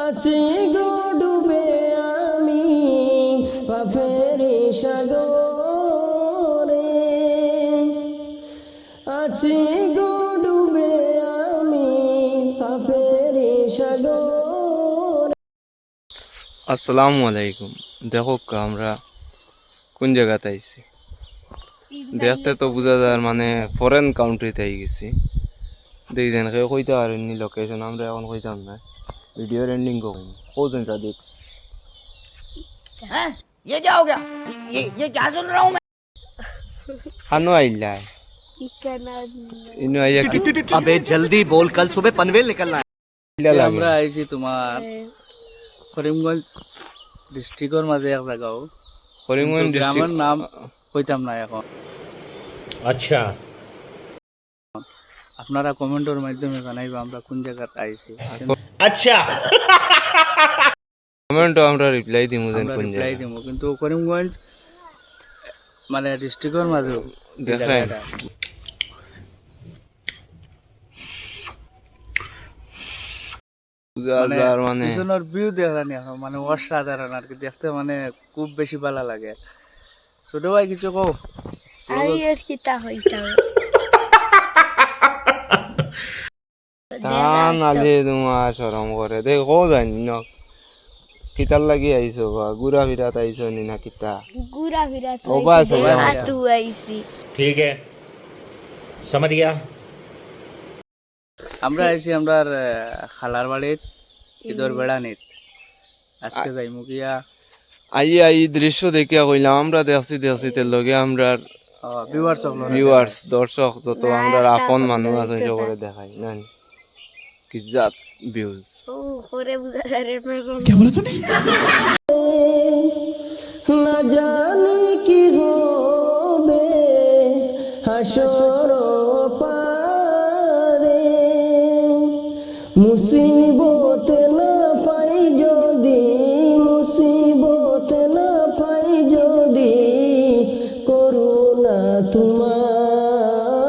আছি গো ডুবে আমি পাপের সাগরে, আছি গো ডুবে আমি পাপের সাগরে। আসসালামু আলাইকুম। দেখো আমরা কোন জায়গাতে আইছি, দেখতে তো বোঝা যায় মানে ফরেন কান্ট্রিতে আই গেছি। দেখছেন কেউ কইতে পারেননি লোকেশন, আমরা এখন কইতাম না, ভিডিওর এন্ডিং করুন কোজন দেখ। हैं? ये क्या हो गया? ये क्या सुन रहा हूँ मैं? खानो आइला इनो आइया की अबे जल्दी बोल, कल सुबह पनवेल निकलना है। আমরা আইছি তোমার করিমগঞ্জ ডিস্ট্রিক্টর মাঝে এক জায়গাও, করিমগঞ্জ গ্রামের ডিস্ট্রিক্ট নাম কইতাম না এখন। अच्छा, আপনারা কমেন্টের মাধ্যমে জানাইবা আমরা কোন জায়গাতে আইছি। अच्छा। কমেন্টও আমরা রিপ্লাই দিমু দেন আমরা কোন রিপ্লাই জায়গা দিব, কিন্তু করিমগঞ্জ মানে ডিস্ট্রিক্টর মাঝে দেখেন। মানে পিছনের ভিউ দেখানি এখন মানে অসাধারণ আর কি, দেখতে মানে খুব বেশি ভালো লাগে। ছোট ভাই কিছু কও। টান আলে তোমার শরম করে দেখো জানি না কিতার লাগি আইছো বা ঘুরা ফিরাত আইছো নি না কিতা ঘুরা ফিরা ও বাস হাঁটু আইছি। ठीक है, समझ गया। আমরা আইছি আমরা খালার বাড়ির ঈদর বেড়া নিত। আজকে যাই মুখিয়া আই দৃশ্য দেখিয়া কইলাম আমরা দেখছি তের লগে আমরা ভিউয়ার্স দর্শক যত আমরা আপন মানুষ আছে সকলে দেখাই না কি জাত ভিউজ। ও করে বুঝা রে মেজন না জানি কি হবে হাসর পারে, মুসিবত না পাই যদি, মুসিবত না পাই যদি করুণা তোমার,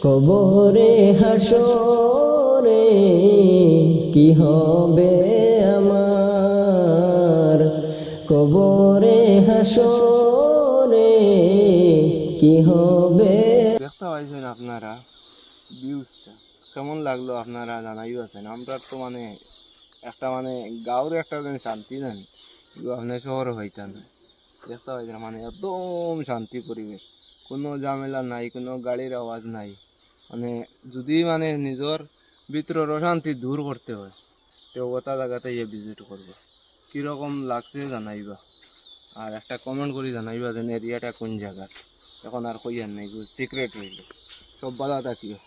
কবরে হাসরে কি হবে আমার, কবরে হাসরে কি হবে। দেখতে পাইছেন আপনারা ভিউজটা কেমন লাগলো আপনারা জানাইও আছেন। আমরা তো মানে একটা মানে গাঁওর একটা শান্তি জানি আপনার শহরে হইতা না। দেখতে পাইছেন মানে একদম শান্তি পরিবেশ, কোনো ঝামেলা নাই, কোনো গাড়ির আওয়াজ নাই। মানে যদি মানে নিজের ভিতরের অশান্তি দূর করতে হয় তো ওটা জায়গাতে ইয়ে ভিজিট করবো। কীরকম লাগছে জানাইবা, আর একটা কমেন্ট করে জানাইবা যেন এরিয়াটা কোন জায়গা। এখন আর কইয়ার নাই, সিক্রেট হইল, সব বাধা থাকিও।